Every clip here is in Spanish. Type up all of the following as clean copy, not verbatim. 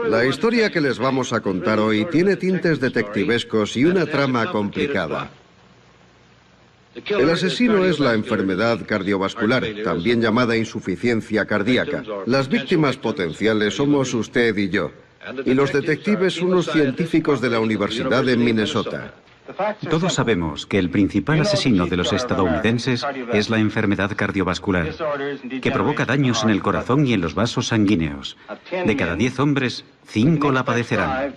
La historia que les vamos a contar hoy tiene tintes detectivescos y una trama complicada. El asesino es la enfermedad cardiovascular, también llamada insuficiencia cardíaca. Las víctimas potenciales somos usted y yo. Y los detectives unos científicos de la Universidad de Minnesota. Todos sabemos que el principal asesino de los estadounidenses es la enfermedad cardiovascular, que provoca daños en el corazón y en los vasos sanguíneos. De cada 10 hombres, 5 la padecerán.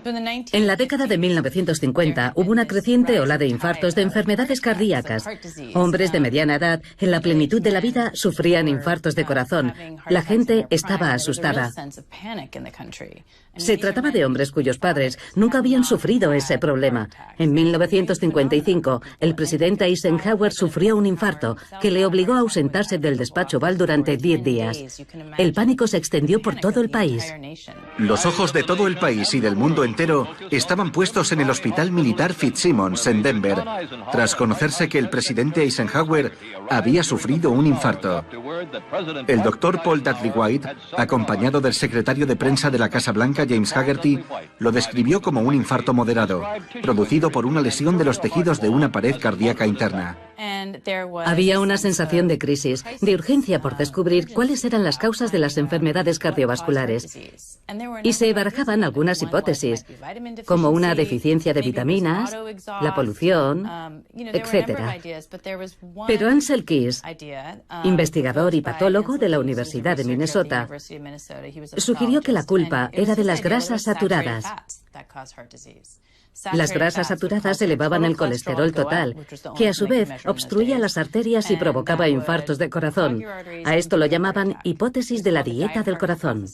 En la década de 1950 hubo una creciente ola de infartos de enfermedades cardíacas. Hombres de mediana edad, en la plenitud de la vida, sufrían infartos de corazón. La gente estaba asustada. Se trataba de hombres cuyos padres nunca habían sufrido ese problema. En 1955, el presidente Eisenhower sufrió un infarto que le obligó a ausentarse del despacho Oval durante 10 días. El pánico se extendió por todo el país. Los ojos de todo el país y del mundo entero estaban puestos en el Hospital Militar Fitzsimmons en Denver, tras conocerse que el presidente Eisenhower había sufrido un infarto. El doctor Paul Dudley White, acompañado del secretario de prensa de la Casa Blanca, James Haggerty, lo describió como un infarto moderado, producido por una lesión de los tejidos de una pared cardíaca interna. Había una sensación de crisis, de urgencia por descubrir cuáles eran las causas de las enfermedades cardiovasculares. Y se barajaban algunas hipótesis, como una deficiencia de vitaminas, la polución, etc. Pero Ansel Keys, investigador y patólogo de la Universidad de Minnesota, sugirió que la culpa era de las grasas saturadas. Las grasas saturadas elevaban el colesterol total, que a su vez obstruía las arterias y provocaba infartos de corazón. A esto lo llamaban hipótesis de la dieta del corazón.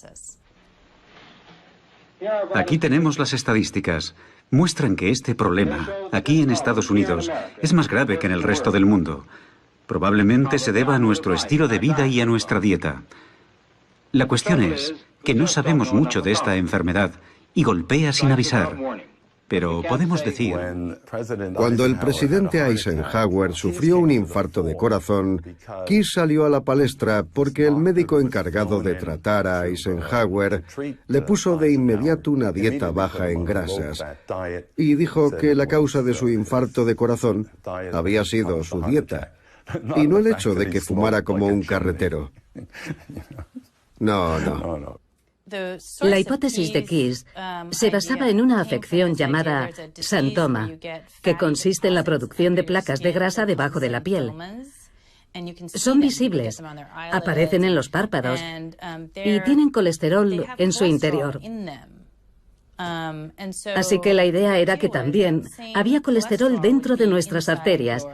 Aquí tenemos las estadísticas. Muestran que este problema, aquí en Estados Unidos, es más grave que en el resto del mundo. Probablemente se deba a nuestro estilo de vida y a nuestra dieta. La cuestión es que no sabemos mucho de esta enfermedad y golpea sin avisar. Pero podemos decir... Cuando el presidente Eisenhower sufrió un infarto de corazón, Keys salió a la palestra porque el médico encargado de tratar a Eisenhower le puso de inmediato una dieta baja en grasas y dijo que la causa de su infarto de corazón había sido su dieta y no el hecho de que fumara como un carretero. No. La hipótesis de Keys se basaba en una afección llamada xantoma, que consiste en la producción de placas de grasa debajo de la piel. Son visibles, aparecen en los párpados y tienen colesterol en su interior. Así que la idea era que también había colesterol dentro de nuestras arterias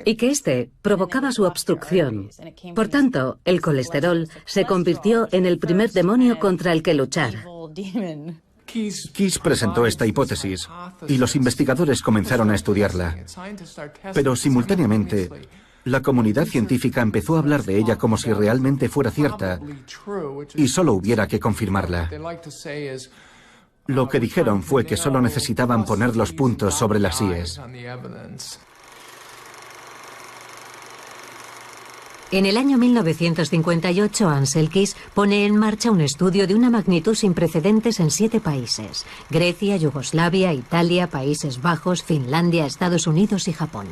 y que este provocaba su obstrucción. Por tanto, el colesterol se convirtió en el primer demonio contra el que luchar. Keys presentó esta hipótesis y los investigadores comenzaron a estudiarla. Pero simultáneamente, la comunidad científica empezó a hablar de ella como si realmente fuera cierta y solo hubiera que confirmarla. Lo que dijeron fue que solo necesitaban poner los puntos sobre las íes. En el año 1958, Ansel Keys pone en marcha un estudio de una magnitud sin precedentes en 7 países: Grecia, Yugoslavia, Italia, Países Bajos, Finlandia, Estados Unidos y Japón.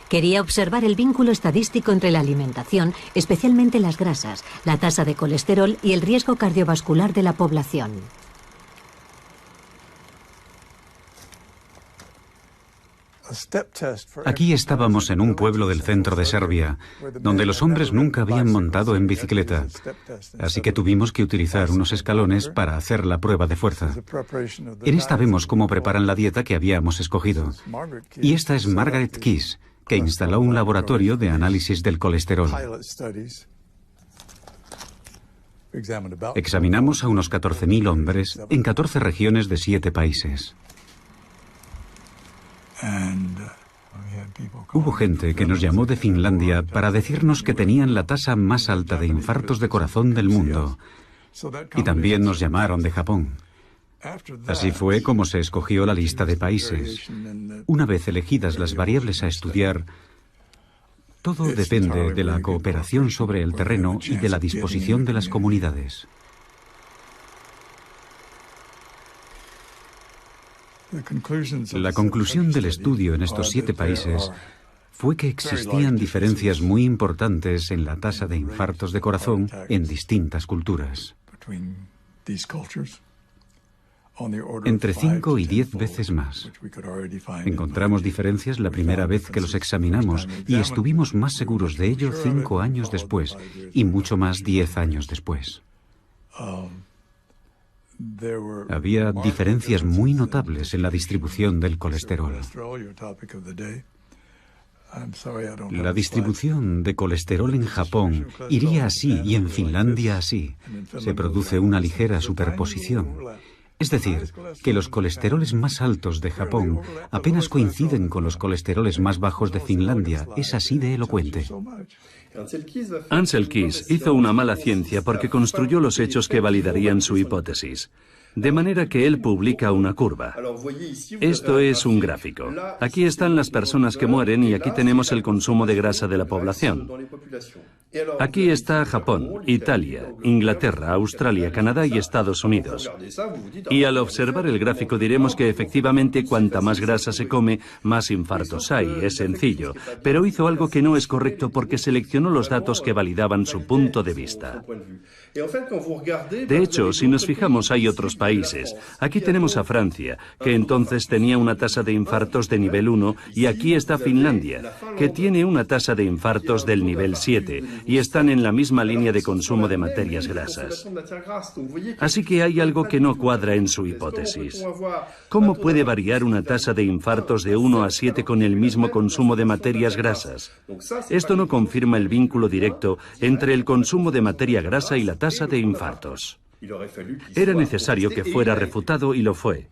Quería observar el vínculo estadístico entre la alimentación, especialmente las grasas, la tasa de colesterol y el riesgo cardiovascular de la población. Aquí estábamos en un pueblo del centro de Serbia, donde los hombres nunca habían montado en bicicleta, así que tuvimos que utilizar unos escalones para hacer la prueba de fuerza. En esta vemos cómo preparan la dieta que habíamos escogido. Y esta es Margaret Keys, que instaló un laboratorio de análisis del colesterol. Examinamos a unos 14.000 hombres en 14 regiones de 7 países. Hubo gente que nos llamó de Finlandia para decirnos que tenían la tasa más alta de infartos de corazón del mundo. Y también nos llamaron de Japón. Así fue como se escogió la lista de países. Una vez elegidas las variables a estudiar, Todo depende de la cooperación sobre el terreno y de la disposición de las comunidades. La conclusión del estudio en estos 7 países fue que existían diferencias muy importantes en la tasa de infartos de corazón en distintas culturas. Entre 5 y 10 veces más. Encontramos diferencias la primera vez que los examinamos y estuvimos más seguros de ello 5 años después y mucho más 10 años después. Había diferencias muy notables en la distribución del colesterol. La distribución de colesterol en Japón iría así y en Finlandia así. Se produce una ligera superposición. Es decir, que los colesteroles más altos de Japón apenas coinciden con los colesteroles más bajos de Finlandia. Es así de elocuente. Ansel Keys hizo una mala ciencia porque construyó los hechos que validarían su hipótesis. De manera que él publica una curva. Esto es un gráfico. Aquí están las personas que mueren y aquí tenemos el consumo de grasa de la población. Aquí está Japón, Italia, Inglaterra, Australia, Canadá y Estados Unidos. Y al observar el gráfico diremos que efectivamente cuanta más grasa se come, más infartos hay. Es sencillo. Pero hizo algo que no es correcto porque seleccionó los datos que validaban su punto de vista. De hecho, si nos fijamos, hay otros países. Aquí tenemos a Francia, que entonces tenía una tasa de infartos de nivel 1, y aquí está Finlandia, que tiene una tasa de infartos del nivel 7, y están en la misma línea de consumo de materias grasas. Así que hay algo que no cuadra en su hipótesis. ¿Cómo puede variar una tasa de infartos de 1 a 7 con el mismo consumo de materias grasas? Esto no confirma el vínculo directo entre el consumo de materia grasa y la tasa de infartos. Era necesario que fuera refutado y lo fue.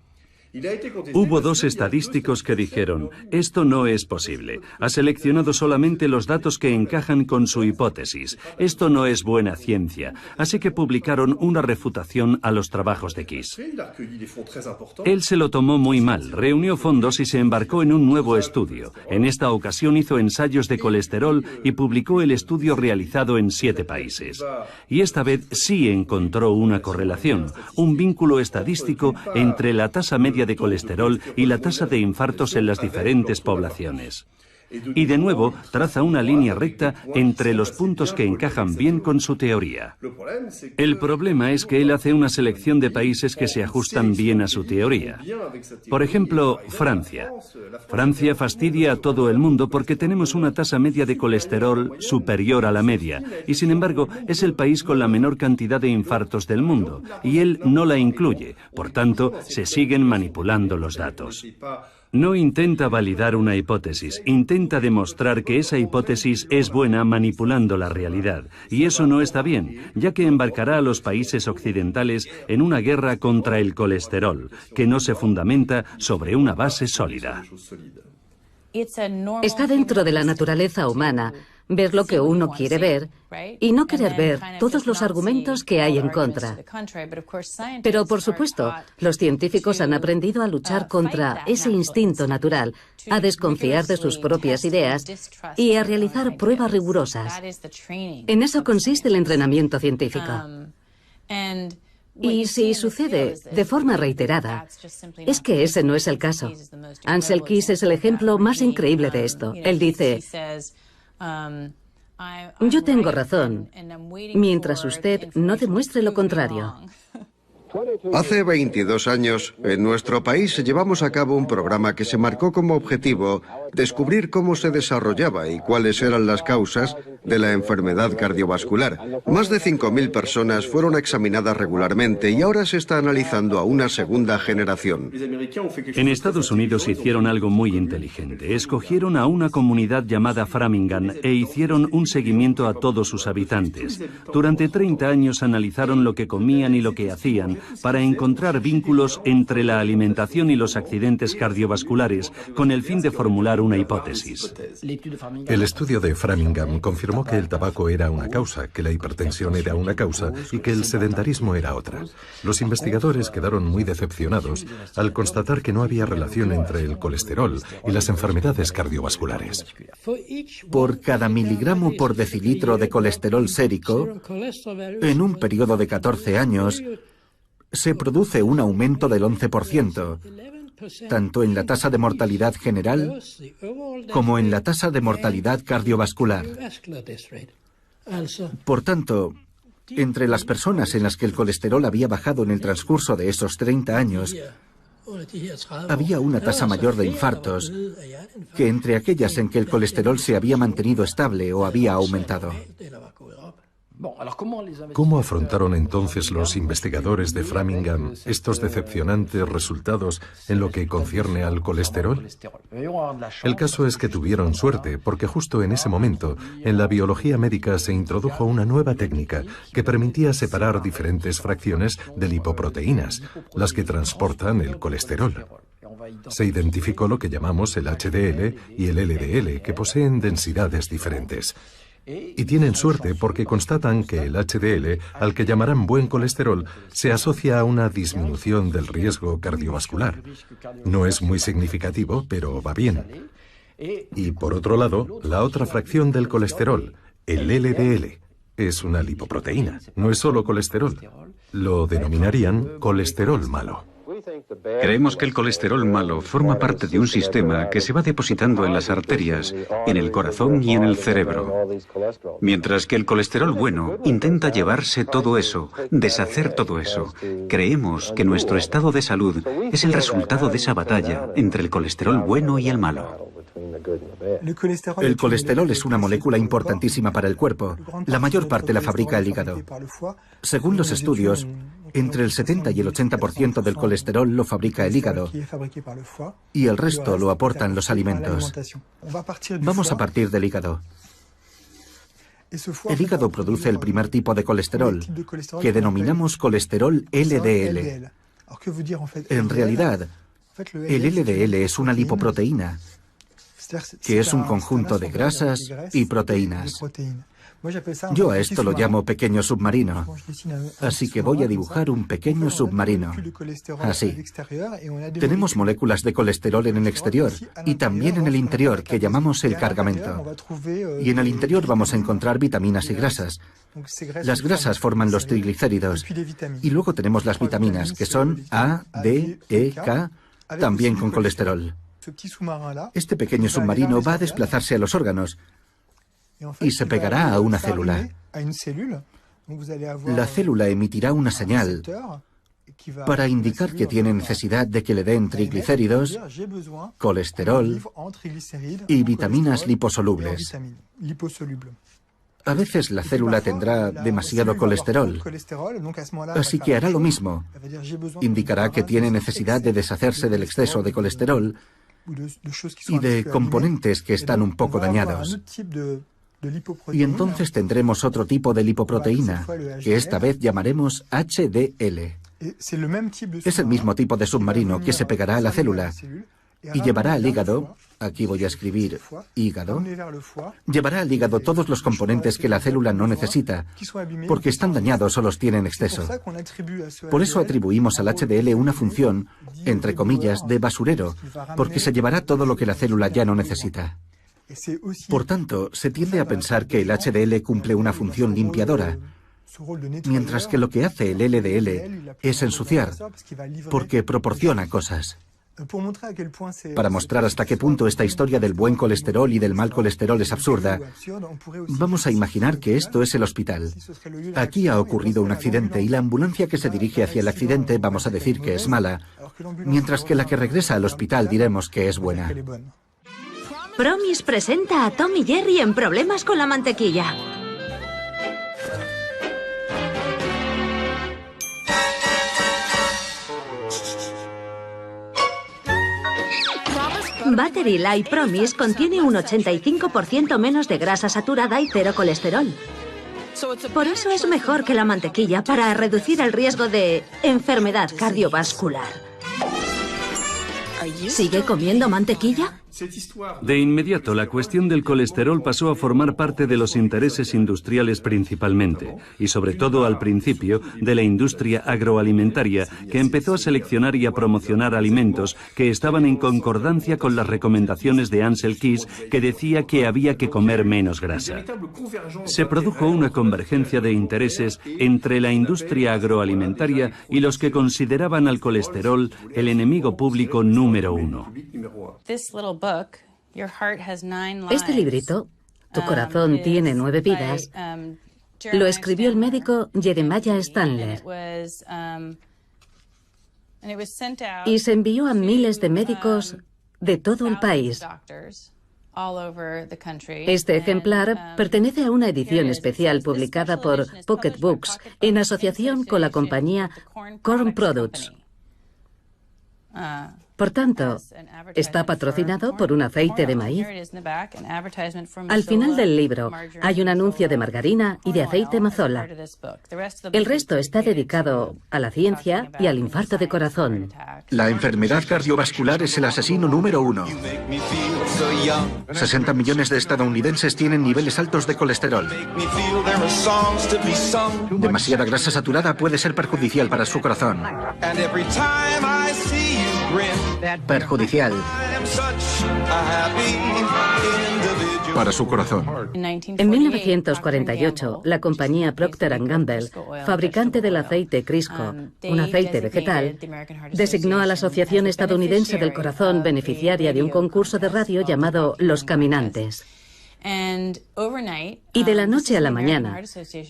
Hubo 2 estadísticos que dijeron, esto no es posible. Ha seleccionado solamente los datos que encajan con su hipótesis. Esto no es buena ciencia. Así que publicaron una refutación a los trabajos de Keys. Él se lo tomó muy mal, reunió fondos y se embarcó en un nuevo estudio. En esta ocasión hizo ensayos de colesterol y publicó el estudio realizado en 7 países. Y esta vez sí encontró una correlación, un vínculo estadístico entre la tasa media de colesterol y la tasa de infartos en las diferentes poblaciones. Y de nuevo traza una línea recta entre los puntos que encajan bien con su teoría. El problema es que él hace una selección de países que se ajustan bien a su teoría. Por ejemplo, Francia. Francia fastidia a todo el mundo porque tenemos una tasa media de colesterol superior a la media, y sin embargo es el país con la menor cantidad de infartos del mundo, y él no la incluye. Por tanto, se siguen manipulando los datos. No intenta validar una hipótesis, intenta demostrar que esa hipótesis es buena manipulando la realidad. Y eso no está bien, ya que embarcará a los países occidentales en una guerra contra el colesterol, que no se fundamenta sobre una base sólida. Está dentro de la naturaleza humana ver lo que uno quiere ver y no querer ver todos los argumentos que hay en contra. Pero, por supuesto, los científicos han aprendido a luchar contra ese instinto natural, a desconfiar de sus propias ideas y a realizar pruebas rigurosas. En eso consiste el entrenamiento científico. Y si sucede de forma reiterada, es que ese no es el caso. Ansel Keys es el ejemplo más increíble de esto. Él dice, yo tengo razón, mientras usted no demuestre lo contrario. Hace 22 años, en nuestro país llevamos a cabo un programa que se marcó como objetivo descubrir cómo se desarrollaba y cuáles eran las causas de la enfermedad cardiovascular. Más de 5.000 personas fueron examinadas regularmente y ahora se está analizando a una segunda generación. En Estados Unidos hicieron algo muy inteligente. Escogieron a una comunidad llamada Framingham e hicieron un seguimiento a todos sus habitantes. Durante 30 años analizaron lo que comían y lo que hacían para encontrar vínculos entre la alimentación y los accidentes cardiovasculares con el fin de formular una hipótesis. El estudio de Framingham confirmó que el tabaco era una causa, que la hipertensión era una causa y que el sedentarismo era otra. Los investigadores quedaron muy decepcionados al constatar que no había relación entre el colesterol y las enfermedades cardiovasculares. Por cada miligramo por decilitro de colesterol sérico, en un periodo de 14 años, se produce un aumento del 11%, tanto en la tasa de mortalidad general como en la tasa de mortalidad cardiovascular. Por tanto, entre las personas en las que el colesterol había bajado en el transcurso de esos 30 años, había una tasa mayor de infartos que entre aquellas en que el colesterol se había mantenido estable o había aumentado. ¿Cómo afrontaron entonces los investigadores de Framingham estos decepcionantes resultados en lo que concierne al colesterol? El caso es que tuvieron suerte porque justo en ese momento en la biología médica se introdujo una nueva técnica que permitía separar diferentes fracciones de lipoproteínas, las que transportan el colesterol. Se identificó lo que llamamos el HDL y el LDL, que poseen densidades diferentes. Y tienen suerte porque constatan que el HDL, al que llamarán buen colesterol, se asocia a una disminución del riesgo cardiovascular. No es muy significativo, pero va bien. Y por otro lado, la otra fracción del colesterol, el LDL, es una lipoproteína, no es solo colesterol. Lo denominarían colesterol malo. Creemos que el colesterol malo forma parte de un sistema que se va depositando en las arterias, en el corazón y en el cerebro. Mientras que el colesterol bueno intenta llevarse todo eso, deshacer todo eso. Creemos que nuestro estado de salud es el resultado de esa batalla entre el colesterol bueno y el malo. El colesterol es una molécula importantísima para el cuerpo. La mayor parte la fabrica el hígado. Según los estudios, entre el 70 y el 80% del colesterol lo fabrica el hígado y el resto lo aportan los alimentos. Vamos a partir del hígado. El hígado produce el primer tipo de colesterol, que denominamos colesterol LDL. En realidad, el LDL es una lipoproteína, que es un conjunto de grasas y proteínas. Yo a esto lo llamo pequeño submarino, así que voy a dibujar un pequeño submarino. Así. Tenemos moléculas de colesterol en el exterior y también en el interior, que llamamos el cargamento. Y en el interior vamos a encontrar vitaminas y grasas. Las grasas forman los triglicéridos. Y luego tenemos las vitaminas, que son A, D, E, K, también con colesterol. Este pequeño submarino va a desplazarse a los órganos y se pegará a una célula. La célula emitirá una señal para indicar que tiene necesidad de que le den triglicéridos, colesterol y vitaminas liposolubles. A veces la célula tendrá demasiado colesterol, así que hará lo mismo. Indicará que tiene necesidad de deshacerse del exceso de colesterol y de componentes que están un poco dañados. Y entonces tendremos otro tipo de lipoproteína, que esta vez llamaremos HDL. Es el mismo tipo de submarino que se pegará a la célula y llevará al hígado, aquí voy a escribir hígado, llevará al hígado todos los componentes que la célula no necesita, porque están dañados o los tiene en exceso. Por eso atribuimos al HDL una función, entre comillas, de basurero, porque se llevará todo lo que la célula ya no necesita. Por tanto, se tiende a pensar que el HDL cumple una función limpiadora, mientras que lo que hace el LDL es ensuciar, porque proporciona cosas. Para mostrar hasta qué punto esta historia del buen colesterol y del mal colesterol es absurda, vamos a imaginar que esto es el hospital. Aquí ha ocurrido un accidente y la ambulancia que se dirige hacia el accidente vamos a decir que es mala, mientras que la que regresa al hospital diremos que es buena. Promis presenta a Tom y Jerry en Problemas con la mantequilla. Battery Light Promise contiene un 85% menos de grasa saturada y cero colesterol. Por eso es mejor que la mantequilla para reducir el riesgo de enfermedad cardiovascular. ¿Sigue comiendo mantequilla? De inmediato, la cuestión del colesterol pasó a formar parte de los intereses industriales principalmente, y sobre todo al principio de la industria agroalimentaria, que empezó a seleccionar y a promocionar alimentos que estaban en concordancia con las recomendaciones de Ancel Keys, que decía que había que comer menos grasa. Se produjo una convergencia de intereses entre la industria agroalimentaria y los que consideraban al colesterol el enemigo público número uno. Este librito, Tu corazón tiene 9 vidas, lo escribió el médico Jeremiah Standler y se envió a miles de médicos de todo el país. Este ejemplar pertenece a una edición especial publicada por Pocket Books en asociación con la compañía Corn Products. Por tanto, está patrocinado por un aceite de maíz. Al final del libro hay un anuncio de margarina y de aceite mazola. El resto está dedicado a la ciencia y al infarto de corazón. La enfermedad cardiovascular es el asesino número 1. 60 millones de estadounidenses tienen niveles altos de colesterol. Demasiada grasa saturada puede ser perjudicial para su corazón. Perjudicial para su corazón. En 1948, la compañía Procter & Gamble, fabricante del aceite Crisco, un aceite vegetal, designó a la Asociación Estadounidense del Corazón beneficiaria de un concurso de radio llamado Los Caminantes. Y de la noche a la mañana,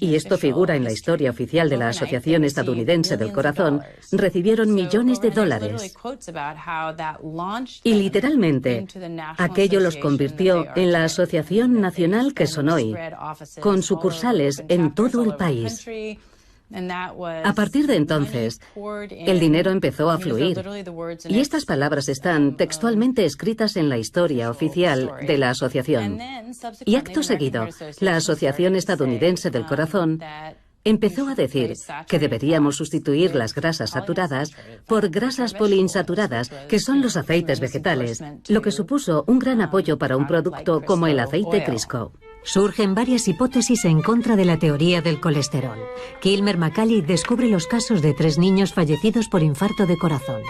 y esto figura en la historia oficial de la Asociación Estadounidense del Corazón, recibieron millones de dólares. Y literalmente, aquello los convirtió en la Asociación Nacional que son hoy, con sucursales en todo el país. A partir de entonces, el dinero empezó a fluir, y estas palabras están textualmente escritas en la historia oficial de la asociación. Y acto seguido, la Asociación Estadounidense del Corazón empezó a decir que deberíamos sustituir las grasas saturadas por grasas poliinsaturadas, que son los aceites vegetales, lo que supuso un gran apoyo para un producto como el aceite Crisco. Surgen varias hipótesis en contra de la teoría del colesterol. Kilmer McCauley descubre los casos de 3 niños fallecidos por infarto de corazón.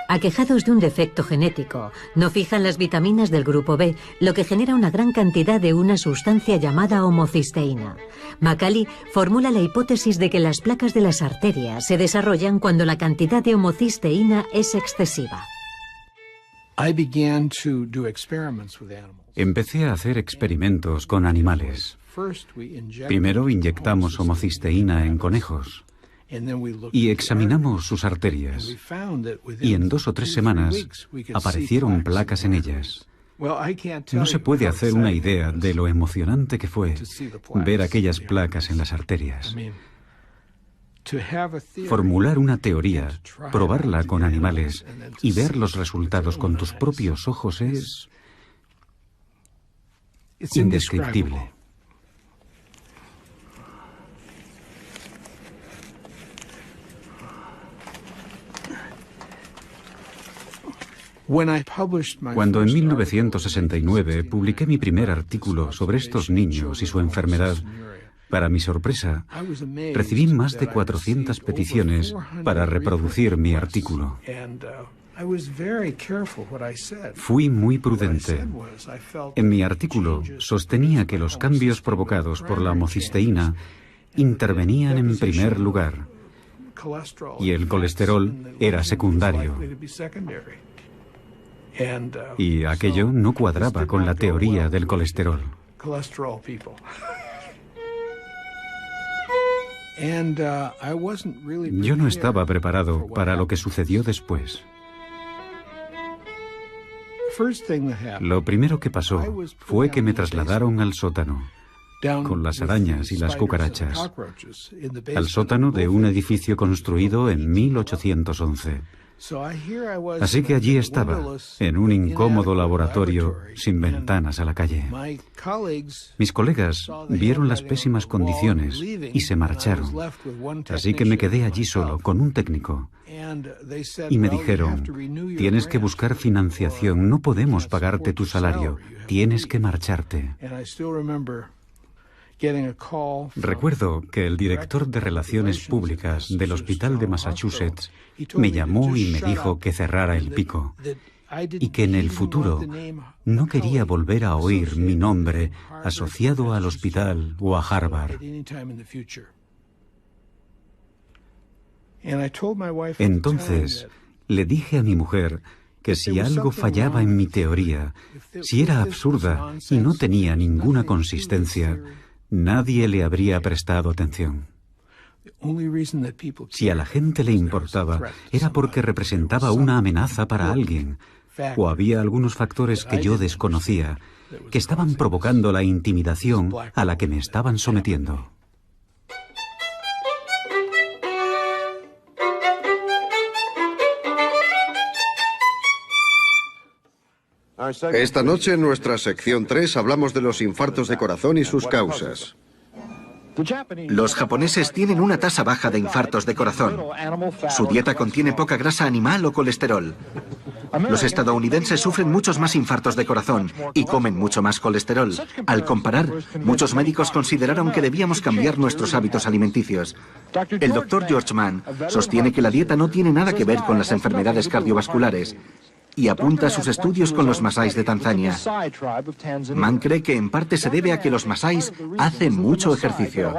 Aquejados de un defecto genético, no fijan las vitaminas del grupo B, lo que genera una gran cantidad de una sustancia llamada homocisteína. McCauley formula la hipótesis de que las placas de las arterias se desarrollan cuando la cantidad de homocisteína es excesiva. Empecé a hacer experimentos con animales. Primero inyectamos homocisteína en conejos y examinamos sus arterias. Y en 2 o 3 semanas aparecieron placas en ellas. No se puede hacer una idea de lo emocionante que fue ver aquellas placas en las arterias. Formular una teoría, probarla con animales y ver los resultados con tus propios ojos es indescriptible. Cuando en 1969 publiqué mi primer artículo sobre estos niños y su enfermedad, para mi sorpresa, recibí más de 400 peticiones para reproducir mi artículo. Fui muy prudente. En mi artículo sostenía que los cambios provocados por la homocisteína intervenían en primer lugar y el colesterol era secundario. Y aquello no cuadraba con la teoría del colesterol. Yo no estaba preparado para lo que sucedió después. Lo primero que pasó fue que me trasladaron al sótano, con las arañas y las cucarachas, al sótano de un edificio construido en 1811. Así que allí estaba, en un incómodo laboratorio sin ventanas a la calle. Mis colegas vieron las pésimas condiciones y se marcharon. Así que me quedé allí solo, con un técnico. Y me dijeron, tienes que buscar financiación, no podemos pagarte tu salario, tienes que marcharte. Recuerdo que el director de Relaciones Públicas del Hospital de Massachusetts me llamó y me dijo que cerrara el pico y que en el futuro no quería volver a oír mi nombre asociado al hospital o a Harvard. Entonces le dije a mi mujer que si algo fallaba en mi teoría, si era absurda y no tenía ninguna consistencia, nadie le habría prestado atención. Si a la gente le importaba, era porque representaba una amenaza para alguien, o había algunos factores que yo desconocía, que estaban provocando la intimidación a la que me estaban sometiendo. Esta noche en nuestra sección 3 hablamos de los infartos de corazón y sus causas. Los japoneses tienen una tasa baja de infartos de corazón. Su dieta contiene poca grasa animal o colesterol. Los estadounidenses sufren muchos más infartos de corazón y comen mucho más colesterol. Al comparar, muchos médicos consideraron que debíamos cambiar nuestros hábitos alimenticios. El doctor George Mann sostiene que la dieta no tiene nada que ver con las enfermedades cardiovasculares y apunta sus estudios con los masáis de Tanzania. Mann cree que en parte se debe a que los masáis hacen mucho ejercicio.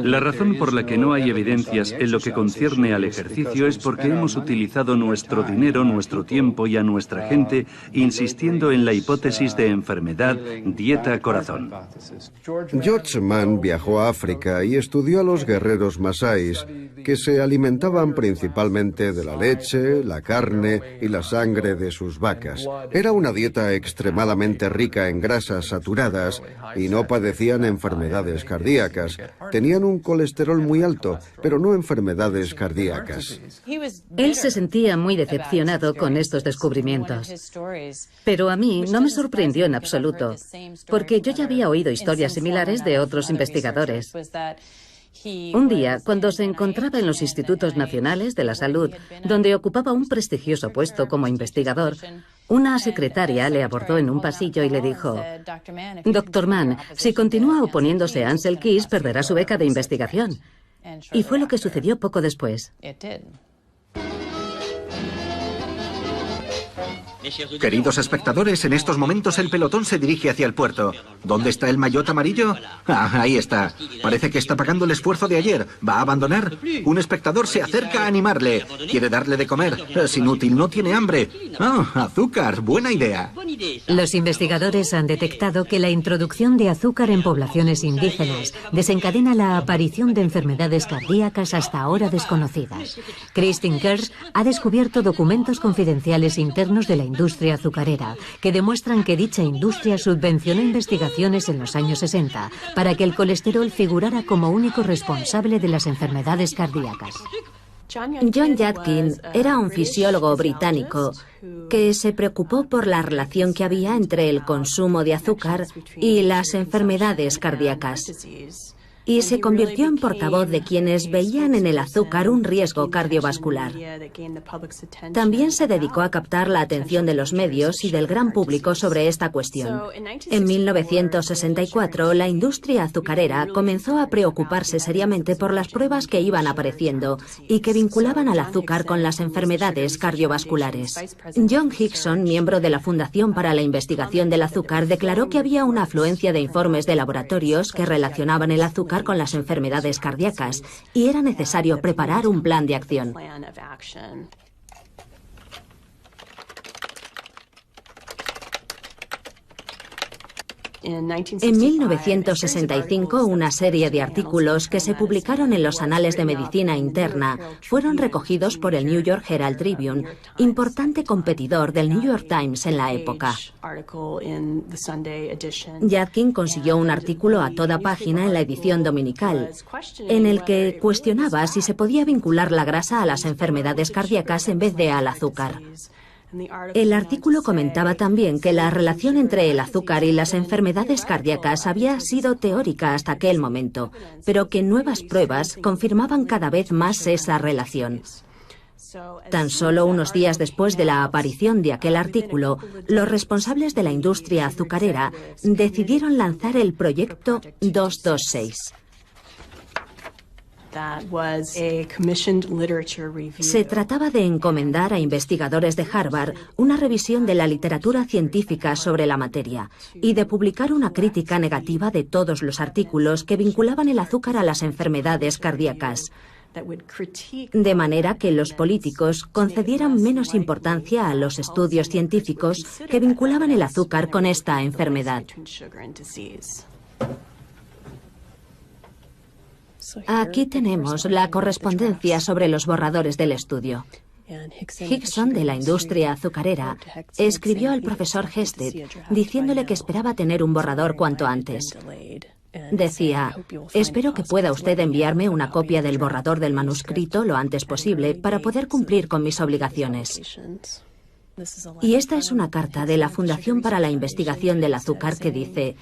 La razón por la que no hay evidencias en lo que concierne al ejercicio es porque hemos utilizado nuestro dinero, nuestro tiempo y a nuestra gente insistiendo en la hipótesis de enfermedad, dieta, corazón. George Mann viajó a África y estudió a los guerreros masáis, que se alimentaban principalmente de la leche, la carne y la sangre de sus vacas. Era una dieta extremadamente rica en grasas saturadas y no padecían enfermedades cardíacas. Tenían un colesterol muy alto, pero no enfermedades cardíacas. Él se sentía muy decepcionado con estos descubrimientos. Pero a mí no me sorprendió en absoluto, porque yo ya había oído historias similares de otros investigadores. Un día, cuando se encontraba en los Institutos Nacionales de la Salud, donde ocupaba un prestigioso puesto como investigador, una secretaria le abordó en un pasillo y le dijo: «Dr. Mann, si continúa oponiéndose a Ansel Keys, perderá su beca de investigación». Y fue lo que sucedió poco después. Queridos espectadores, en estos momentos el pelotón se dirige hacia el puerto. ¿Dónde está el maillot amarillo? Ah, ahí está. Parece que está pagando el esfuerzo de ayer. ¿Va a abandonar? Un espectador se acerca a animarle. Quiere darle de comer. Es inútil, no tiene hambre. Ah, azúcar. Buena idea. Los investigadores han detectado que la introducción de azúcar en poblaciones indígenas desencadena la aparición de enfermedades cardíacas hasta ahora desconocidas. Kristin Kers ha descubierto documentos confidenciales internos de la industria azucarera que demuestran que dicha industria subvencionó investigaciones en los años 60 para que el colesterol figurara como único responsable de las enfermedades cardíacas. John Yadkin era un fisiólogo británico que se preocupó por la relación que había entre el consumo de azúcar y las enfermedades cardíacas. Y se convirtió en portavoz de quienes veían en el azúcar un riesgo cardiovascular. También se dedicó a captar la atención de los medios y del gran público sobre esta cuestión. En 1964, la industria azucarera comenzó a preocuparse seriamente por las pruebas que iban apareciendo y que vinculaban al azúcar con las enfermedades cardiovasculares. John Hickson, miembro de la Fundación para la Investigación del Azúcar, declaró que había una afluencia de informes de laboratorios que relacionaban el azúcar con las enfermedades cardíacas y era necesario preparar un plan de acción. En 1965, una serie de artículos que se publicaron en los Anales de Medicina Interna fueron recogidos por el New York Herald Tribune, importante competidor del New York Times en la época. Yadkin consiguió un artículo a toda página en la edición dominical, en el que cuestionaba si se podía vincular la grasa a las enfermedades cardíacas en vez de al azúcar. El artículo comentaba también que la relación entre el azúcar y las enfermedades cardíacas había sido teórica hasta aquel momento, pero que nuevas pruebas confirmaban cada vez más esa relación. Tan solo unos días después de la aparición de aquel artículo, los responsables de la industria azucarera decidieron lanzar el proyecto 226. Se trataba de encomendar a investigadores de Harvard una revisión de la literatura científica sobre la materia y de publicar una crítica negativa de todos los artículos que vinculaban el azúcar a las enfermedades cardíacas, de manera que los políticos concedieran menos importancia a los estudios científicos que vinculaban el azúcar con esta enfermedad. Aquí tenemos la correspondencia sobre los borradores del estudio. Hickson, de la industria azucarera, escribió al profesor Hested diciéndole que esperaba tener un borrador cuanto antes. Decía: espero que pueda usted enviarme una copia del borrador del manuscrito lo antes posible para poder cumplir con mis obligaciones. Y esta es una carta de la Fundación para la Investigación del Azúcar que dice: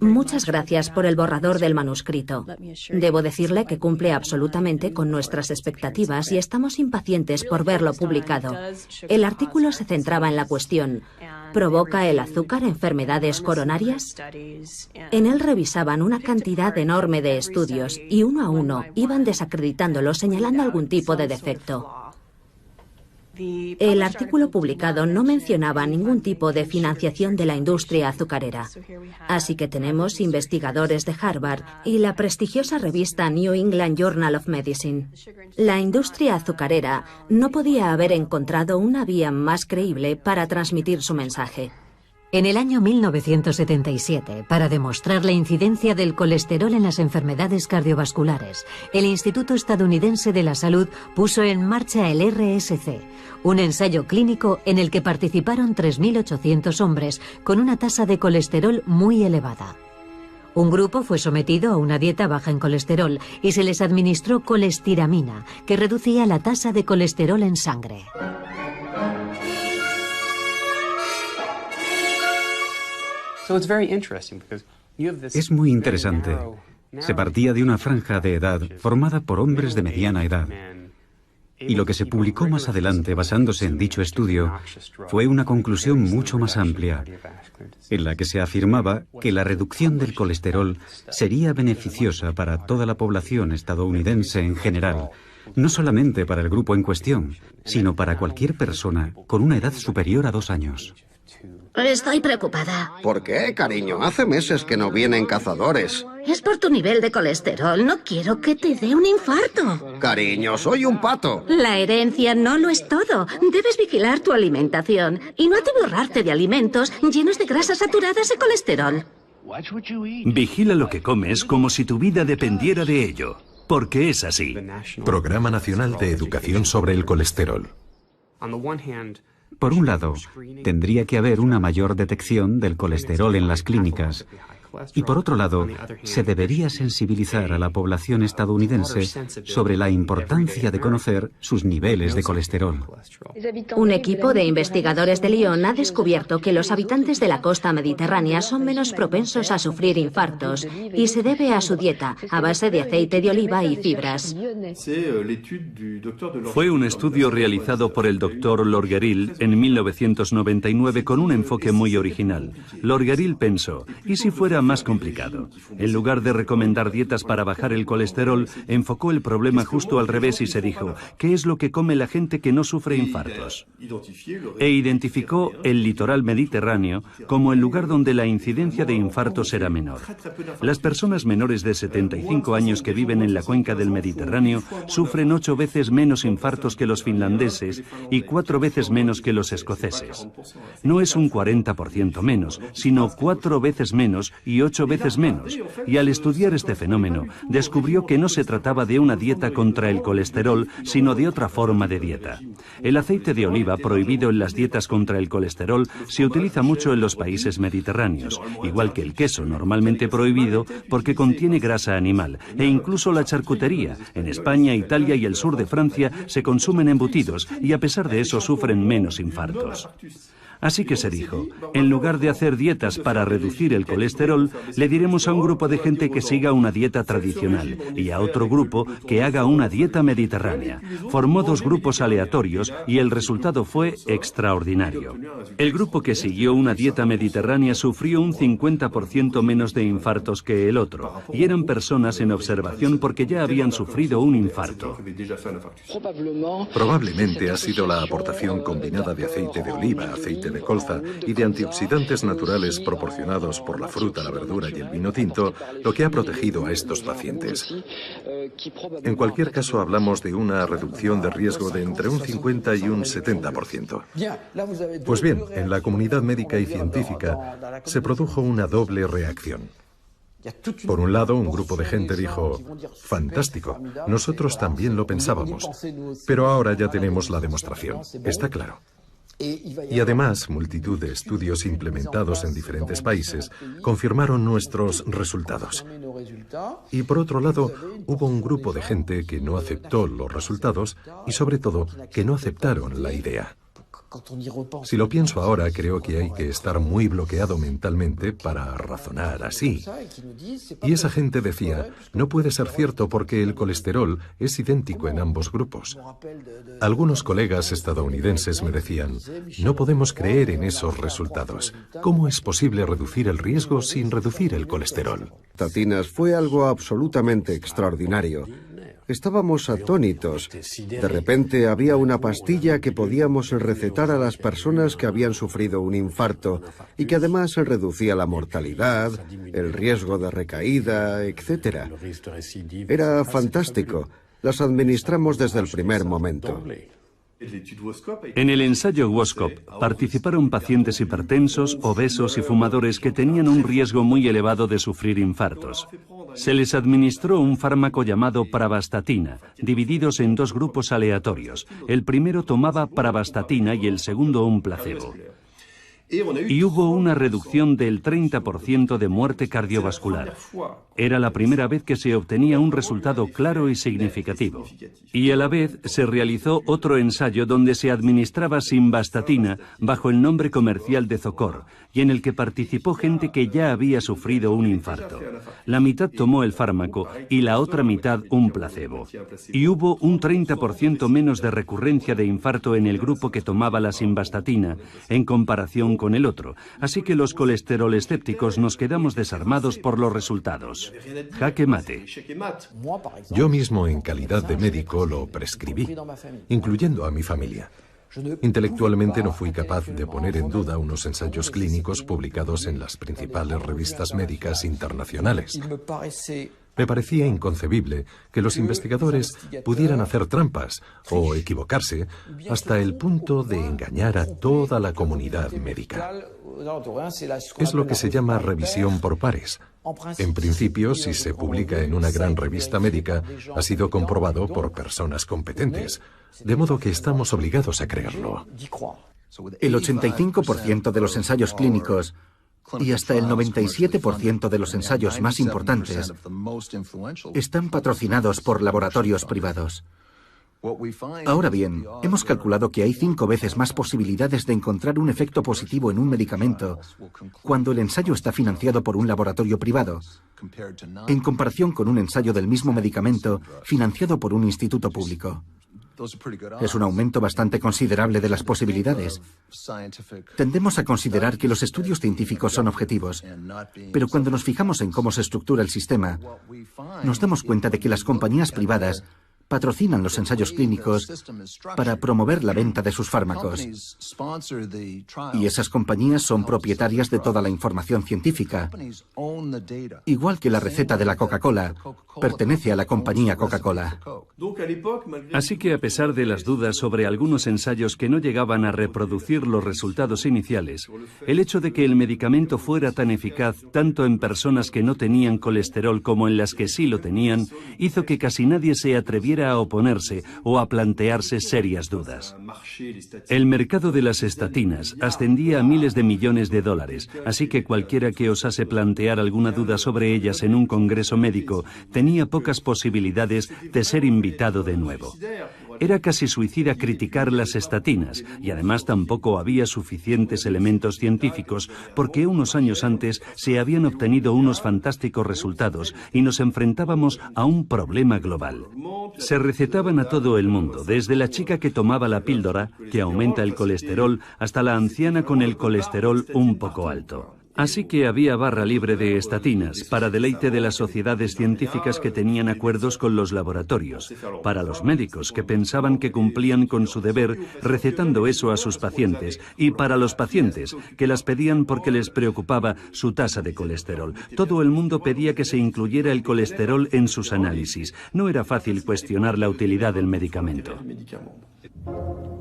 muchas gracias por el borrador del manuscrito. Debo decirle que cumple absolutamente con nuestras expectativas y estamos impacientes por verlo publicado. El artículo se centraba en la cuestión: ¿provoca el azúcar enfermedades coronarias? En él revisaban una cantidad enorme de estudios y uno a uno iban desacreditándolos señalando algún tipo de defecto. El artículo publicado no mencionaba ningún tipo de financiación de la industria azucarera. Así que tenemos investigadores de Harvard y la prestigiosa revista New England Journal of Medicine. La industria azucarera no podía haber encontrado una vía más creíble para transmitir su mensaje. En el año 1977, para demostrar la incidencia del colesterol en las enfermedades cardiovasculares, el Instituto Estadounidense de la Salud puso en marcha el RSC, un ensayo clínico en el que participaron 3.800 hombres con una tasa de colesterol muy elevada. Un grupo fue sometido a una dieta baja en colesterol y se les administró colestiramina, que reducía la tasa de colesterol en sangre. Es muy interesante. Se partía de una franja de edad formada por hombres de mediana edad. Y lo que se publicó más adelante basándose en dicho estudio fue una conclusión mucho más amplia, en la que se afirmaba que la reducción del colesterol sería beneficiosa para toda la población estadounidense en general, no solamente para el grupo en cuestión, sino para cualquier persona con una edad superior a 2 años. Estoy preocupada. ¿Por qué, cariño? Hace meses que no vienen cazadores. Es por tu nivel de colesterol. No quiero que te dé un infarto. Cariño, soy un pato. La herencia no lo es todo. Debes vigilar tu alimentación y no atiborrarte de alimentos llenos de grasas saturadas y colesterol. Vigila lo que comes como si tu vida dependiera de ello, porque es así. Programa Nacional de Educación sobre el Colesterol. Por un lado, tendría que haber una mayor detección del colesterol en las clínicas. Y por otro lado, se debería sensibilizar a la población estadounidense sobre la importancia de conocer sus niveles de colesterol. Un equipo de investigadores de Lyon ha descubierto que los habitantes de la costa mediterránea son menos propensos a sufrir infartos y se debe a su dieta a base de aceite de oliva y fibras. Fue un estudio realizado por el Dr. Lorgeril en 1999 con un enfoque muy original. Lorgeril pensó: ¿y si fuera era más complicado. En lugar de recomendar dietas para bajar el colesterol, enfocó el problema justo al revés y se dijo, ¿qué es lo que come la gente que no sufre infartos? E identificó el litoral mediterráneo como el lugar donde la incidencia de infartos era menor. Las personas menores de 75 años que viven en la cuenca del Mediterráneo sufren 8 veces menos infartos que los finlandeses y 4 veces menos que los escoceses. No es un 40% menos, sino 4 veces menos y 8 veces menos. Y al estudiar este fenómeno, descubrió que no se trataba de una dieta contra el colesterol, sino de otra forma de dieta. El aceite de oliva, prohibido en las dietas contra el colesterol, se utiliza mucho en los países mediterráneos, igual que el queso, normalmente prohibido porque contiene grasa animal, e incluso la charcutería. En España, Italia y el sur de Francia se consumen embutidos y a pesar de eso sufren menos infartos. Así que se dijo, en lugar de hacer dietas para reducir el colesterol, le diremos a un grupo de gente que siga una dieta tradicional y a otro grupo que haga una dieta mediterránea. Formó 2 grupos aleatorios y el resultado fue extraordinario. El grupo que siguió una dieta mediterránea sufrió un 50% menos de infartos que el otro, y eran personas en observación porque ya habían sufrido un infarto. Probablemente ha sido la aportación combinada de aceite de oliva, aceite de colza y de antioxidantes naturales proporcionados por la fruta, la verdura y el vino tinto lo que ha protegido a estos pacientes. En cualquier caso, hablamos de una reducción de riesgo de entre un 50 y un 70%. Pues bien, en la comunidad médica y científica se produjo una doble reacción. Por un lado, un grupo de gente dijo, fantástico, nosotros también lo pensábamos, pero ahora ya tenemos la demostración, está claro. Y además, multitud de estudios implementados en diferentes países confirmaron nuestros resultados. Y por otro lado, hubo un grupo de gente que no aceptó los resultados y sobre todo que no aceptaron la idea. Si lo pienso ahora, creo que hay que estar muy bloqueado mentalmente para razonar así. Y esa gente decía, no puede ser cierto porque el colesterol es idéntico en ambos grupos. Algunos colegas estadounidenses me decían, no podemos creer en esos resultados. ¿Cómo es posible reducir el riesgo sin reducir el colesterol? Tatinas fue algo absolutamente extraordinario. Estábamos atónitos. De repente había una pastilla que podíamos recetar a las personas que habían sufrido un infarto y que además reducía la mortalidad, el riesgo de recaída, etc. Era fantástico. Las administramos desde el primer momento. En el ensayo WOSCOP participaron pacientes hipertensos, obesos y fumadores que tenían un riesgo muy elevado de sufrir infartos. Se les administró un fármaco llamado pravastatina, divididos en 2 grupos aleatorios. El primero tomaba pravastatina y el segundo un placebo. Y hubo una reducción del 30% de muerte cardiovascular. Era la primera vez que se obtenía un resultado claro y significativo. Y a la vez se realizó otro ensayo donde se administraba simvastatina bajo el nombre comercial de Zocor, y en el que participó gente que ya había sufrido un infarto. La mitad tomó el fármaco y la otra mitad un placebo. Y hubo un 30% menos de recurrencia de infarto en el grupo que tomaba la simvastatina en comparación con el otro, así que los colesterol escépticos nos quedamos desarmados por los resultados. Jaque mate. Yo mismo, en calidad de médico, lo prescribí, incluyendo a mi familia. Intelectualmente no fui capaz de poner en duda unos ensayos clínicos publicados en las principales revistas médicas internacionales. Me parecía inconcebible que los investigadores pudieran hacer trampas o equivocarse hasta el punto de engañar a toda la comunidad médica. Es lo que se llama revisión por pares. En principio, si se publica en una gran revista médica, ha sido comprobado por personas competentes, de modo que estamos obligados a creerlo. El 85% de los ensayos clínicos y hasta el 97% de los ensayos más importantes están patrocinados por laboratorios privados. Ahora bien, hemos calculado que hay 5 veces más posibilidades de encontrar un efecto positivo en un medicamento cuando el ensayo está financiado por un laboratorio privado, en comparación con un ensayo del mismo medicamento financiado por un instituto público. Es un aumento bastante considerable de las posibilidades. Tendemos a considerar que los estudios científicos son objetivos, pero cuando nos fijamos en cómo se estructura el sistema, nos damos cuenta de que las compañías privadas patrocinan los ensayos clínicos para promover la venta de sus fármacos. Y esas compañías son propietarias de toda la información científica. Igual que la receta de la Coca-Cola pertenece a la compañía Coca-Cola. Así que a pesar de las dudas sobre algunos ensayos que no llegaban a reproducir los resultados iniciales, el hecho de que el medicamento fuera tan eficaz tanto en personas que no tenían colesterol como en las que sí lo tenían, hizo que casi nadie se atreviera a oponerse o a plantearse serias dudas. El mercado de las estatinas ascendía a miles de millones de dólares, así que cualquiera que osase plantear alguna duda sobre ellas en un congreso médico tenía pocas posibilidades de ser invitado de nuevo. Era casi suicida criticar las estatinas y además tampoco había suficientes elementos científicos porque unos años antes se habían obtenido unos fantásticos resultados y nos enfrentábamos a un problema global. Se recetaban a todo el mundo, desde la chica que tomaba la píldora, que aumenta el colesterol, hasta la anciana con el colesterol un poco alto. Así que había barra libre de estatinas, para deleite de las sociedades científicas que tenían acuerdos con los laboratorios, para los médicos que pensaban que cumplían con su deber recetando eso a sus pacientes, y para los pacientes que las pedían porque les preocupaba su tasa de colesterol. Todo el mundo pedía que se incluyera el colesterol en sus análisis. No era fácil cuestionar la utilidad del medicamento.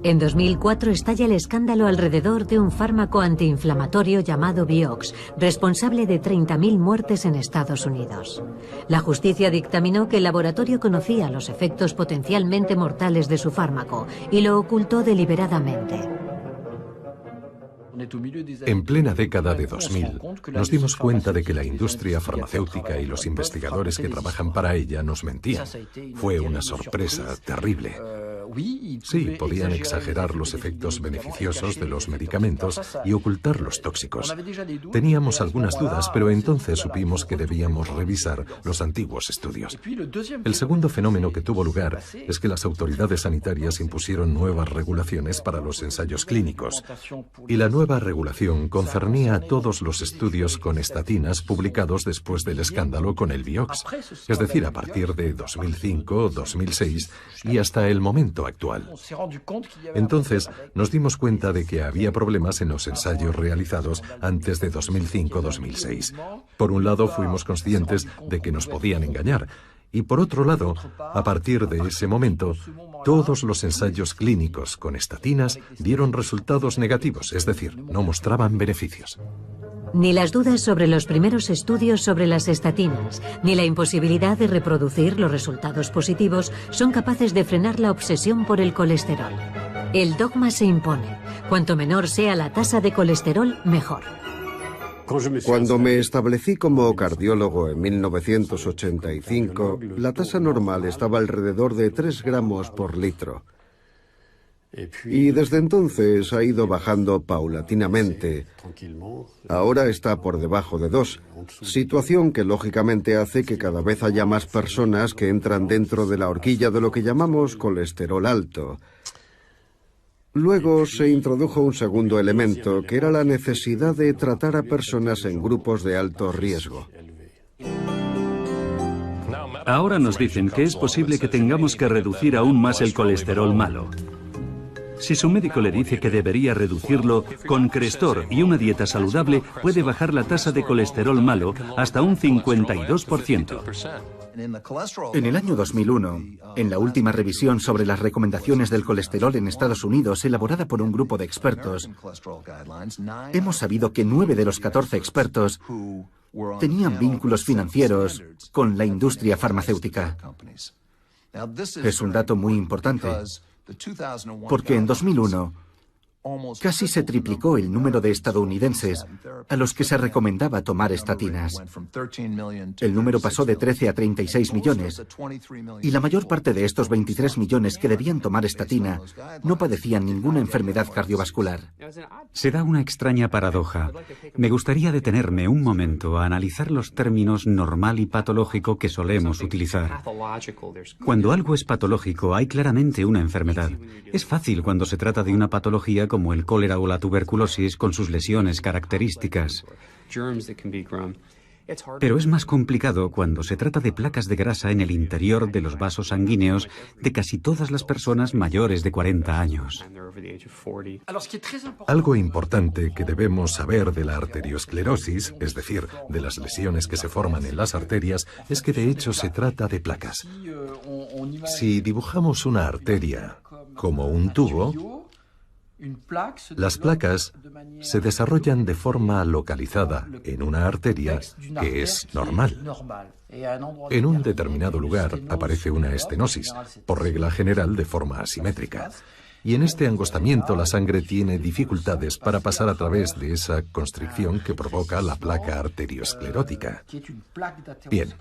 En 2004 estalla el escándalo alrededor de un fármaco antiinflamatorio llamado Vioxx, responsable de 30.000 muertes en Estados Unidos. La justicia dictaminó que el laboratorio conocía los efectos potencialmente mortales de su fármaco y lo ocultó deliberadamente. En plena década de 2000, nos dimos cuenta de que la industria farmacéutica y los investigadores que trabajan para ella nos mentían. Fue una sorpresa terrible. Sí, podían exagerar los efectos beneficiosos de los medicamentos y ocultar los tóxicos. Teníamos algunas dudas, pero entonces supimos que debíamos revisar los antiguos estudios. El segundo fenómeno que tuvo lugar es que las autoridades sanitarias impusieron nuevas regulaciones para los ensayos clínicos. Y la nueva regulación concernía a todos los estudios con estatinas publicados después del escándalo con el Vioxx, es decir, a partir de 2005, 2006 y hasta el momento actual. Entonces, nos dimos cuenta de que había problemas en los ensayos realizados antes de 2005-2006. Por un lado, fuimos conscientes de que nos podían engañar, y por otro lado, a partir de ese momento, todos los ensayos clínicos con estatinas dieron resultados negativos, es decir, no mostraban beneficios. Ni las dudas sobre los primeros estudios sobre las estatinas, ni la imposibilidad de reproducir los resultados positivos son capaces de frenar la obsesión por el colesterol. El dogma se impone. Cuanto menor sea la tasa de colesterol, mejor. Cuando me establecí como cardiólogo en 1985, la tasa normal estaba alrededor de 3 gramos por litro. Y desde entonces ha ido bajando paulatinamente. Ahora está por debajo de 2, situación que lógicamente hace que cada vez haya más personas que entran dentro de la horquilla de lo que llamamos colesterol alto. Luego se introdujo un segundo elemento, que era la necesidad de tratar a personas en grupos de alto riesgo. Ahora nos dicen que es posible que tengamos que reducir aún más el colesterol malo. Si su médico le dice que debería reducirlo, con Crestor y una dieta saludable puede bajar la tasa de colesterol malo hasta un 52%. En el año 2001, en la última revisión sobre las recomendaciones del colesterol en Estados Unidos, elaborada por un grupo de expertos, hemos sabido que 9 de los 14 expertos tenían vínculos financieros con la industria farmacéutica. Es un dato muy importante, porque en 2001 Casi se triplicó el número de estadounidenses a los que se recomendaba tomar estatinas. El número pasó de 13 a 36 millones, y la mayor parte de estos 23 millones que debían tomar estatina no padecían ninguna enfermedad cardiovascular. Se da una extraña paradoja. Me gustaría detenerme un momento a analizar los términos normal y patológico que solemos utilizar. Cuando algo es patológico, hay claramente una enfermedad. Es fácil cuando se trata de una patología como el cólera o la tuberculosis con sus lesiones características. Pero es más complicado cuando se trata de placas de grasa en el interior de los vasos sanguíneos de casi todas las personas mayores de 40 años. Algo importante que debemos saber de la arteriosclerosis, es decir, de las lesiones que se forman en las arterias, es que de hecho se trata de placas. Si dibujamos una arteria como un tubo, las placas se desarrollan de forma localizada en una arteria que es normal. En un determinado lugar aparece una estenosis, por regla general de forma asimétrica. Y en este angostamiento la sangre tiene dificultades para pasar a través de esa constricción que provoca la placa arteriosclerótica. Bien,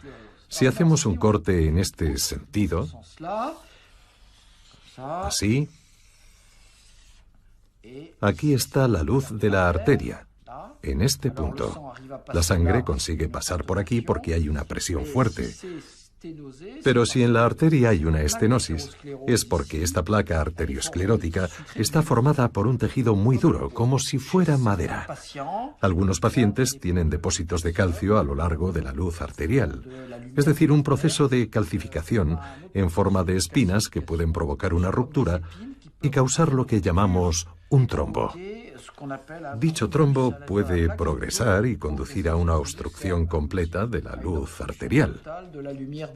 si hacemos un corte en este sentido, así, aquí está la luz de la arteria, en este punto. La sangre consigue pasar por aquí porque hay una presión fuerte. Pero si en la arteria hay una estenosis, es porque esta placa arteriosclerótica está formada por un tejido muy duro, como si fuera madera. Algunos pacientes tienen depósitos de calcio a lo largo de la luz arterial, es decir, un proceso de calcificación en forma de espinas que pueden provocar una ruptura y causar lo que llamamos un trombo. Dicho trombo puede progresar y conducir a una obstrucción completa de la luz arterial,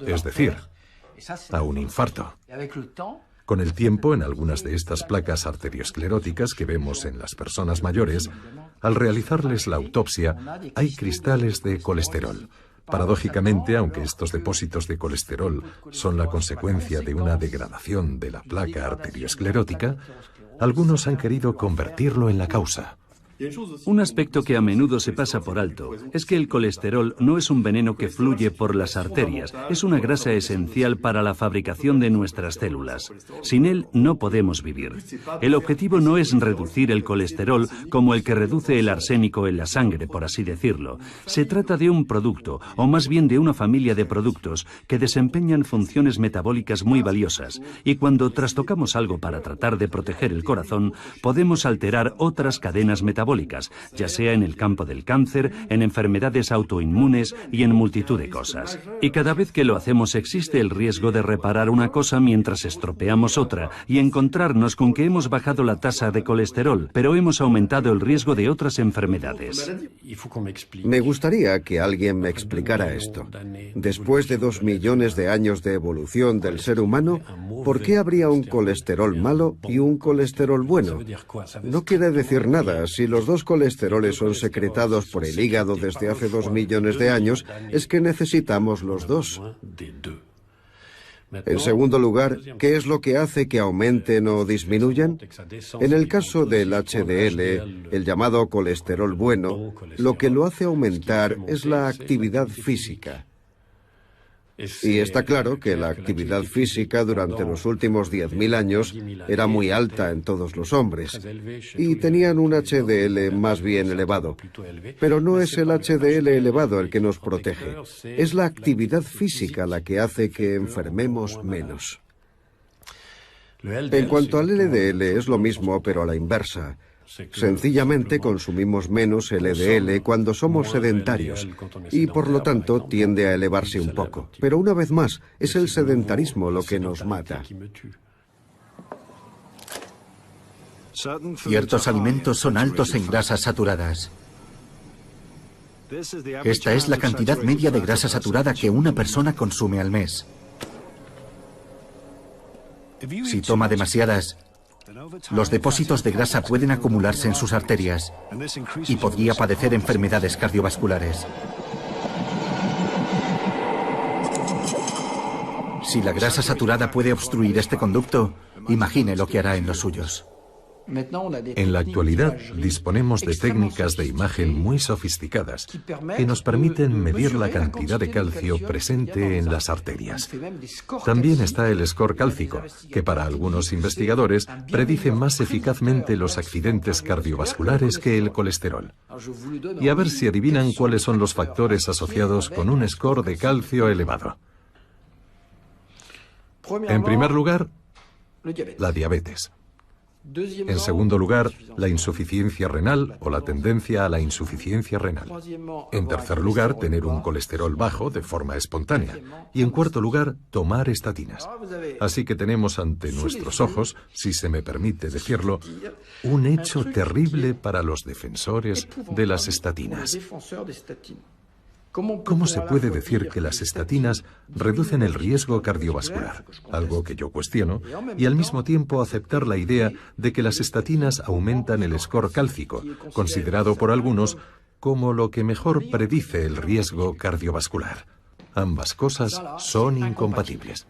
es decir, a un infarto. Con el tiempo, en algunas de estas placas arterioscleróticas que vemos en las personas mayores, al realizarles la autopsia, hay cristales de colesterol. Paradójicamente, aunque estos depósitos de colesterol son la consecuencia de una degradación de la placa arteriosclerótica, algunos han querido convertirlo en la causa. Un aspecto que a menudo se pasa por alto es que el colesterol no es un veneno que fluye por las arterias, es una grasa esencial para la fabricación de nuestras células. Sin él no podemos vivir. El objetivo no es reducir el colesterol como el que reduce el arsénico en la sangre, por así decirlo. Se trata de un producto, o más bien de una familia de productos que desempeñan funciones metabólicas muy valiosas, y cuando trastocamos algo para tratar de proteger el corazón, podemos alterar otras cadenas metabólicas, ya sea en el campo del cáncer, en enfermedades autoinmunes y en multitud de cosas. Y cada vez que lo hacemos existe el riesgo de reparar una cosa mientras estropeamos otra y encontrarnos con que hemos bajado la tasa de colesterol, pero hemos aumentado el riesgo de otras enfermedades. Me gustaría que alguien me explicara esto. Después de 2 millones de años de evolución del ser humano, ¿por qué habría un colesterol malo y un colesterol bueno? No quiere decir nada. Si los dos colesteroles son secretados por el hígado desde hace 2 millones de años, es que necesitamos los dos. En segundo lugar, ¿qué es lo que hace que aumenten o disminuyan? En el caso del HDL, el llamado colesterol bueno, lo que lo hace aumentar es la actividad física. Y está claro que la actividad física durante los últimos 10.000 años era muy alta en todos los hombres y tenían un HDL más bien elevado. Pero no es el HDL elevado el que nos protege, es la actividad física la que hace que enfermemos menos. En cuanto al LDL es lo mismo pero a la inversa. Sencillamente consumimos menos LDL cuando somos sedentarios y por lo tanto tiende a elevarse un poco. Pero una vez más, es el sedentarismo lo que nos mata. Ciertos alimentos son altos en grasas saturadas. Esta es la cantidad media de grasa saturada que una persona consume al mes. Si toma demasiadas, los depósitos de grasa pueden acumularse en sus arterias y podría padecer enfermedades cardiovasculares. Si la grasa saturada puede obstruir este conducto, imagine lo que hará en los suyos. En la actualidad disponemos de técnicas de imagen muy sofisticadas que nos permiten medir la cantidad de calcio presente en las arterias. También está el score cálcico, que para algunos investigadores predice más eficazmente los accidentes cardiovasculares que el colesterol. Y a ver si adivinan cuáles son los factores asociados con un score de calcio elevado. En primer lugar, la diabetes. En segundo lugar, la insuficiencia renal o la tendencia a la insuficiencia renal. En tercer lugar, tener un colesterol bajo de forma espontánea. Y en cuarto lugar, tomar estatinas. Así que tenemos ante nuestros ojos, si se me permite decirlo, un hecho terrible para los defensores de las estatinas. ¿Cómo se puede decir que las estatinas reducen el riesgo cardiovascular? Algo que yo cuestiono, y al mismo tiempo aceptar la idea de que las estatinas aumentan el score cálcico, considerado por algunos como lo que mejor predice el riesgo cardiovascular. Ambas cosas son incompatibles.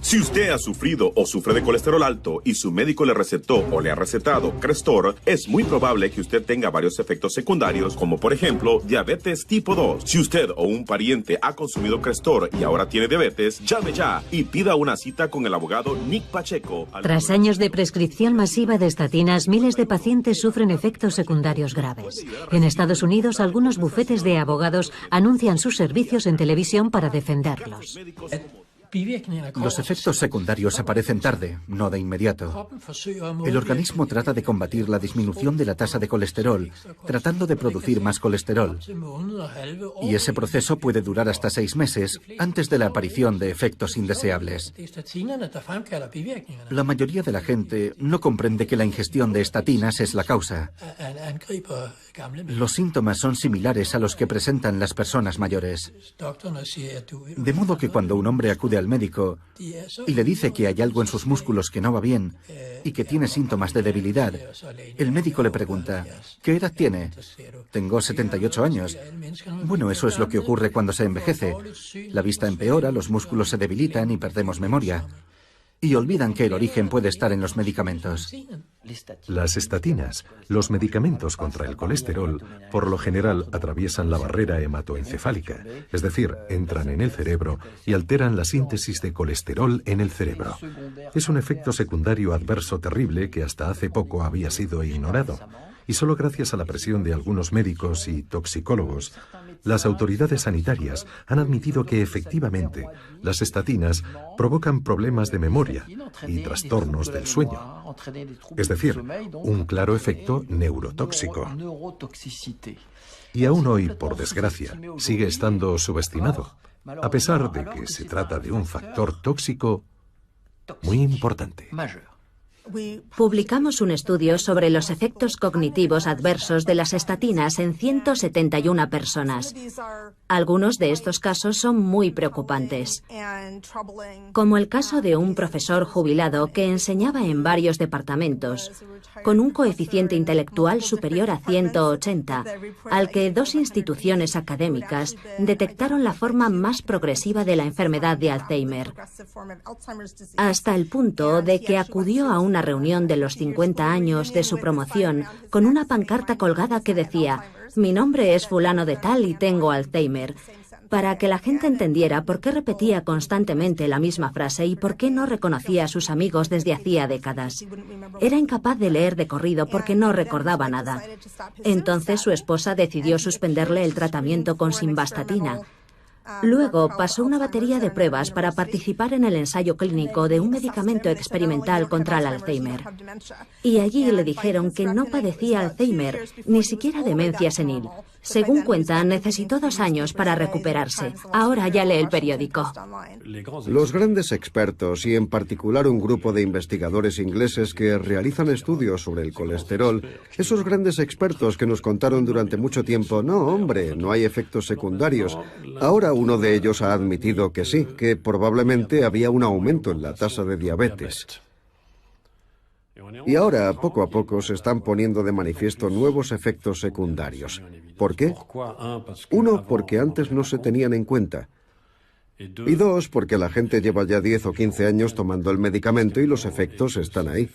Si usted ha sufrido o sufre de colesterol alto y su médico le recetó o le ha recetado Crestor, es muy probable que usted tenga varios efectos secundarios, como por ejemplo diabetes tipo 2. Si usted o un pariente ha consumido Crestor y ahora tiene diabetes, llame ya y pida una cita con el abogado Nick Pacheco. Tras años de prescripción masiva de estatinas, miles de pacientes sufren efectos secundarios graves. En Estados Unidos, algunos bufetes de abogados anuncian sus servicios en televisión para defenderlos. Los efectos secundarios aparecen tarde, no de inmediato. El organismo trata de combatir la disminución de la tasa de colesterol, tratando de producir más colesterol. Y ese proceso puede durar hasta 6 meses antes de la aparición de efectos indeseables. La mayoría de la gente no comprende que la ingestión de estatinas es la causa. Los síntomas son similares a los que presentan las personas mayores. De modo que cuando un hombre acude al médico y le dice que hay algo en sus músculos que no va bien y que tiene síntomas de debilidad, el médico le pregunta, ¿qué edad tiene? Tengo 78 años. Bueno, eso es lo que ocurre cuando se envejece. La vista empeora, los músculos se debilitan y perdemos memoria. Y olvidan que el origen puede estar en los medicamentos. Las estatinas, los medicamentos contra el colesterol, por lo general atraviesan la barrera hematoencefálica, es decir, entran en el cerebro y alteran la síntesis de colesterol en el cerebro. Es un efecto secundario adverso terrible que hasta hace poco había sido ignorado. Y solo gracias a la presión de algunos médicos y toxicólogos, las autoridades sanitarias han admitido que efectivamente las estatinas provocan problemas de memoria y trastornos del sueño. Es decir, un claro efecto neurotóxico. Y aún hoy, por desgracia, sigue estando subestimado, a pesar de que se trata de un factor tóxico muy importante. Publicamos un estudio sobre los efectos cognitivos adversos de las estatinas en 171 personas. Algunos de estos casos son muy preocupantes, como el caso de un profesor jubilado que enseñaba en varios departamentos, con un coeficiente intelectual superior a 180, al que 2 instituciones académicas detectaron la forma más progresiva de la enfermedad de Alzheimer, hasta el punto de que acudió a una reunión de los 50 años de su promoción con una pancarta colgada que decía: «Mi nombre es fulano de tal y tengo Alzheimer», para que la gente entendiera por qué repetía constantemente la misma frase y por qué no reconocía a sus amigos desde hacía décadas. Era incapaz de leer de corrido porque no recordaba nada. Entonces su esposa decidió suspenderle el tratamiento con simvastatina. Luego pasó una batería de pruebas para participar en el ensayo clínico de un medicamento experimental contra el Alzheimer. Y allí le dijeron que no padecía Alzheimer, ni siquiera demencia senil. Según cuentan, necesitó 2 años para recuperarse. Ahora ya lee el periódico. Los grandes expertos, y en particular un grupo de investigadores ingleses que realizan estudios sobre el colesterol, esos grandes expertos que nos contaron durante mucho tiempo, no, hombre, no hay efectos secundarios. Ahora uno de ellos ha admitido que sí, que probablemente había un aumento en la tasa de diabetes. Y ahora, poco a poco, se están poniendo de manifiesto nuevos efectos secundarios. ¿Por qué? 1, porque antes no se tenían en cuenta. Y 2, porque la gente lleva ya 10 o 15 años tomando el medicamento y los efectos están ahí.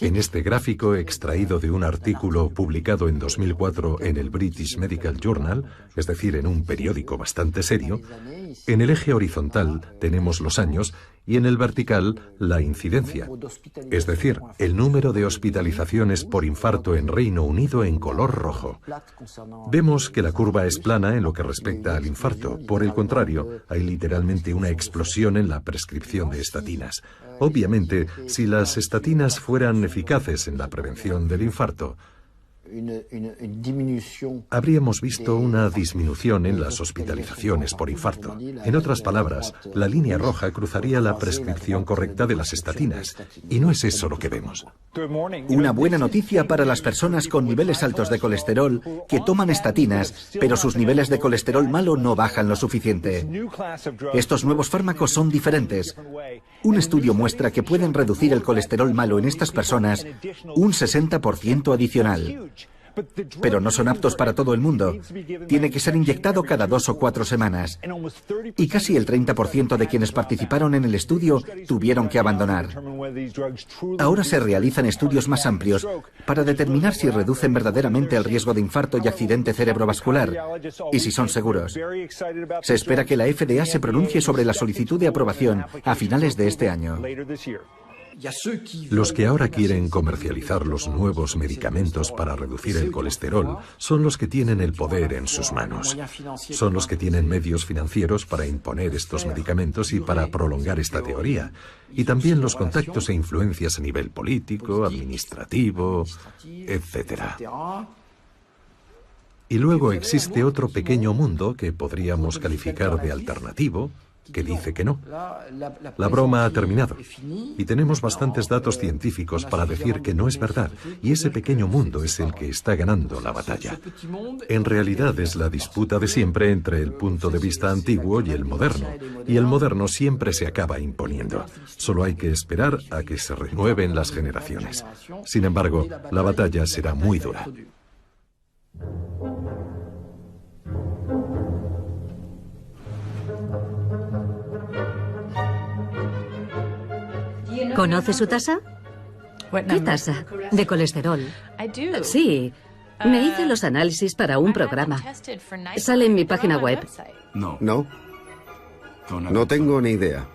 En este gráfico, extraído de un artículo publicado en 2004 en el British Medical Journal, es decir, en un periódico bastante serio, en el eje horizontal tenemos los años y en el vertical la incidencia, es decir, el número de hospitalizaciones por infarto en Reino Unido en color rojo. Vemos que la curva es plana en lo que respecta al infarto. Por el contrario, hay literalmente una explosión en la prescripción de estatinas. Obviamente, si las estatinas fueran eficaces en la prevención del infarto, habríamos visto una disminución en las hospitalizaciones por infarto. En otras palabras, la línea roja cruzaría la prescripción correcta de las estatinas, y no es eso lo que vemos. Una buena noticia para las personas con niveles altos de colesterol que toman estatinas, pero sus niveles de colesterol malo no bajan lo suficiente. Estos nuevos fármacos son diferentes. Un estudio muestra que pueden reducir el colesterol malo en estas personas un 60% adicional. Pero no son aptos para todo el mundo. Tiene que ser inyectado cada 2 o 4 semanas. Y casi el 30% de quienes participaron en el estudio tuvieron que abandonar. Ahora se realizan estudios más amplios para determinar si reducen verdaderamente el riesgo de infarto y accidente cerebrovascular, y si son seguros. Se espera que la FDA se pronuncie sobre la solicitud de aprobación a finales de este año. Los que ahora quieren comercializar los nuevos medicamentos para reducir el colesterol son los que tienen el poder en sus manos. Son los que tienen medios financieros para imponer estos medicamentos y para prolongar esta teoría. Y también los contactos e influencias a nivel político, administrativo, etc. Y luego existe otro pequeño mundo que podríamos calificar de alternativo, que dice que no. La broma ha terminado y tenemos bastantes datos científicos para decir que no es verdad, y ese pequeño mundo es el que está ganando la batalla. En realidad es la disputa de siempre entre el punto de vista antiguo y el moderno siempre se acaba imponiendo. Solo hay que esperar a que se renueven las generaciones. Sin embargo, la batalla será muy dura. ¿Conoce su tasa? ¿Qué tasa? De colesterol. Sí, me hice los análisis para un programa. Sale en mi página web. No tengo ni idea.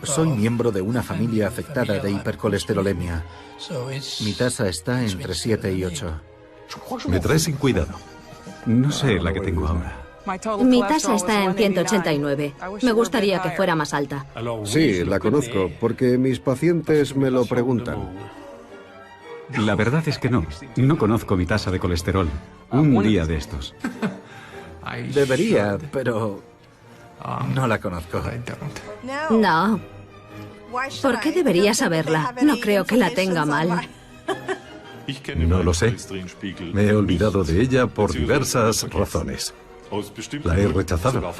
Soy miembro de una familia afectada de hipercolesterolemia. Mi tasa está entre 7 y 8. Me trae sin cuidado. No sé la que tengo ahora. Mi tasa está en 189. Me gustaría que fuera más alta. Sí, la conozco, porque mis pacientes me lo preguntan. La verdad es que no. No conozco mi tasa de colesterol. Un día de estos. Debería, pero no la conozco. No. ¿Por qué debería saberla? No creo que la tenga mal. No lo sé. Me he olvidado de ella por diversas razones. La he rechazado.